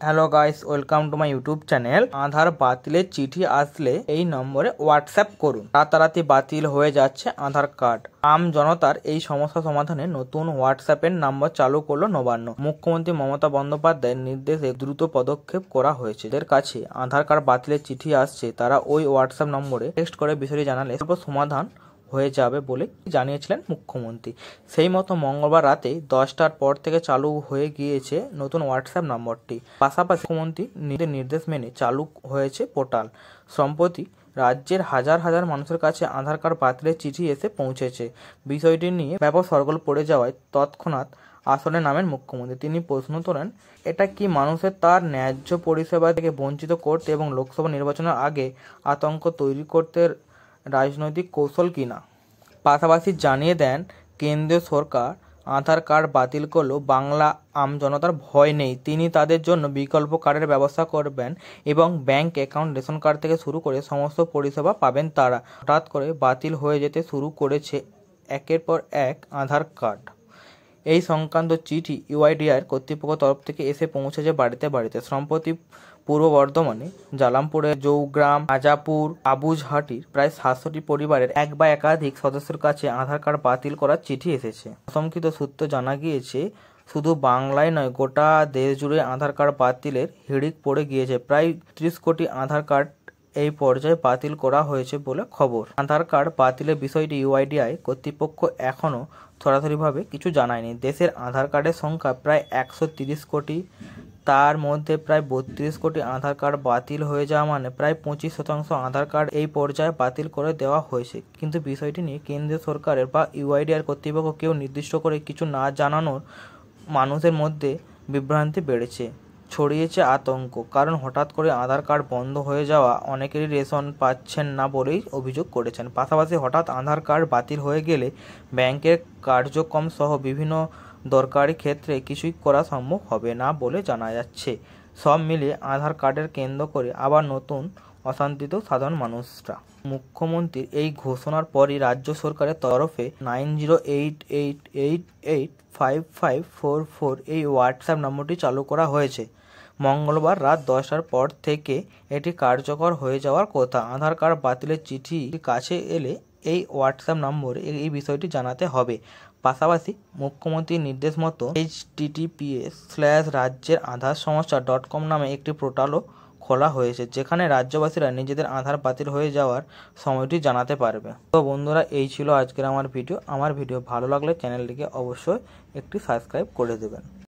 Hello guys, welcome to my YouTube channel. Aadhaar বাতিলের চিঠি আসলে এই নম্বরে হোয়াটসঅ্যাপ করুন। রাতারাতি বাতিল হয়ে যাচ্ছে আধার কার্ড। আম জনতার এই সমস্যা সমাধানে নতুন হোয়াটসঅ্যাপের নম্বর চালু করলো নবান্ন। মুখ্যমন্ত্রী মমতা বন্দ্যোপাধ্যায়ের নির্দেশে দ্রুত পদক্ষেপ করা হয়েছে। যাদের কাছে আধার কার্ড বাতিলের চিঠি আসছে তারা ওই হোয়াটসঅ্যাপ নম্বরে টেক্সট করে বিষয়টি জানালে সমাধান হয়ে যাবে বলে জানিয়েছিলেন মুখ্যমন্ত্রী। সেই মতো মঙ্গলবার রাতে 10টার পর থেকে চালু হয়ে গিয়েছে নতুন হোয়াটসঅ্যাপ নম্বরটি। পাশাপাশি মুখ্যমন্ত্রী নির্দেশ মেনে চালু হয়েছে পোর্টাল। সম্প্রতি রাজ্যের হাজার হাজার মানুষের কাছে আধার কার্ড বাতিলের চিঠি এসে পৌঁছেছে। বিষয়টি নিয়ে ব্যাপক সরগোল পড়ে যাওয়ায় তৎক্ষণাৎ আসনে নামেন মুখ্যমন্ত্রী। তিনি প্রশ্ন তোলেন, এটা কি মানুষের তার ন্যায্য পরিষেবা থেকে বঞ্চিত করতে এবং লোকসভা নির্বাচনের আগে আতঙ্ক তৈরি করতে রাজনৈতিক কৌশল কিনা? পাশাপাশি জানিয়ে দেন, কেন্দ্রীয় সরকার আধার কার্ড বাতিল করলেও বাংলা আমজনতার ভয় নেই। তিনি তাদের জন্য বিকল্প কার্ডের ব্যবস্থা করবেন এবং ব্যাংক অ্যাকাউন্ট, রেশন কার্ড থেকে শুরু করে সমস্ত পরিষেবা পাবেন তারা। হঠাৎ করে বাতিল হয়ে যেতে শুরু করেছে একের পর এক আধার কার্ড। এই সংক্রান্ত চিঠি ইউআইডিআই কর্তৃপক্ষের তরফ থেকে এসে পৌঁছেছে বাড়িতে বাড়িতে। সম্প্রতি পূর্ব বর্ধমানে জালামপুরের জৌগ্রাম, রাজাপুর, আবুঝহাটির প্রায় 700টি পরিবারের এক বা একাধিক সদস্যের কাছে আধার কার্ড বাতিল করার চিঠি এসেছে। আতঙ্কিত সূত্রে জানা গিয়েছে, শুধু বাংলায় নয়, গোটা দেশ জুড়ে আধার কার্ড বাতিলের হিড়িক পড়ে গিয়েছে। প্রায় 30 কোটি আধার কার্ড এই পর্যায়ে বাতিল করা হয়েছে বলে খবর। আধার কার্ড বাতিলের বিষয়টি ইউআইডিআই কর্তৃপক্ষ এখনও সরাসরিভাবে কিছু জানায়নি। দেশের আধার কার্ডের সংখ্যা প্রায় 130 কোটি। তার মধ্যে প্রায় 32 কোটি আধার কার্ড বাতিল হয়ে যাওয়া মানে প্রায় 25% আধার কার্ড এই পর্যায়ে বাতিল করে দেওয়া হয়েছে। কিন্তু বিষয়টি নিয়ে কেন্দ্রীয় সরকারের বা ইউআইডিআই কর্তৃপক্ষ কেউ নির্দিষ্ট করে কিছু না জানানোর মানুষের মধ্যে বিভ্রান্তি বেড়েছে, ছড়িয়েছে আতঙ্ক। কারণ হঠাৎ করে আধার কার্ড বন্ধ হয়ে যাওয়া অনেকেরই রেশন পাচ্ছেন না বলেই অভিযোগ করেছেন। পাশাপাশি হঠাৎ আধার কার্ড বাতিল হয়ে গেলে ব্যাংকের কার্যক্রম সহ বিভিন্ন দরকারি ক্ষেত্রে কিছুই করা সম্ভব হবে না বলে জানা যাচ্ছে। সব মিলিয়ে আধার কার্ডের কেন্দ্র করে আবার নতুন অশান্তিতেও সাধারণ মানুষরা। মুখ্যমন্ত্রীর এই ঘোষণার পরই রাজ্য সরকারের তরফে 9088885544 এই হোয়াটসঅ্যাপ নম্বরটি চালু করা হয়েছে। মঙ্গলবার রাত 10টার পর থেকে এটি কার্যকর হয়ে যাওয়ার কথা। আধার কার্ড বাতিলের চিঠি কাছে এলে এই হোয়াটসঅ্যাপ নম্বরে এই বিষয়টি জানাতে হবে। পাশাপাশি মুখ্যমন্ত্রীর নির্দেশ মতো https://rajyer-aadhar-samasya.com নামে একটি পোর্টালও খোলা হয়েছে, যেখানে রাজ্যবাসীরা নিজেদের আধার বাতিল হয়ে যাওয়ার সময়টি জানাতে পারবে। তো বন্ধুরা, এই ছিল আজকের আমার ভিডিও। আমার ভিডিও ভালো লাগলে চ্যানেলটিকে অবশ্যই একটি সাবস্ক্রাইব করে দেবেন।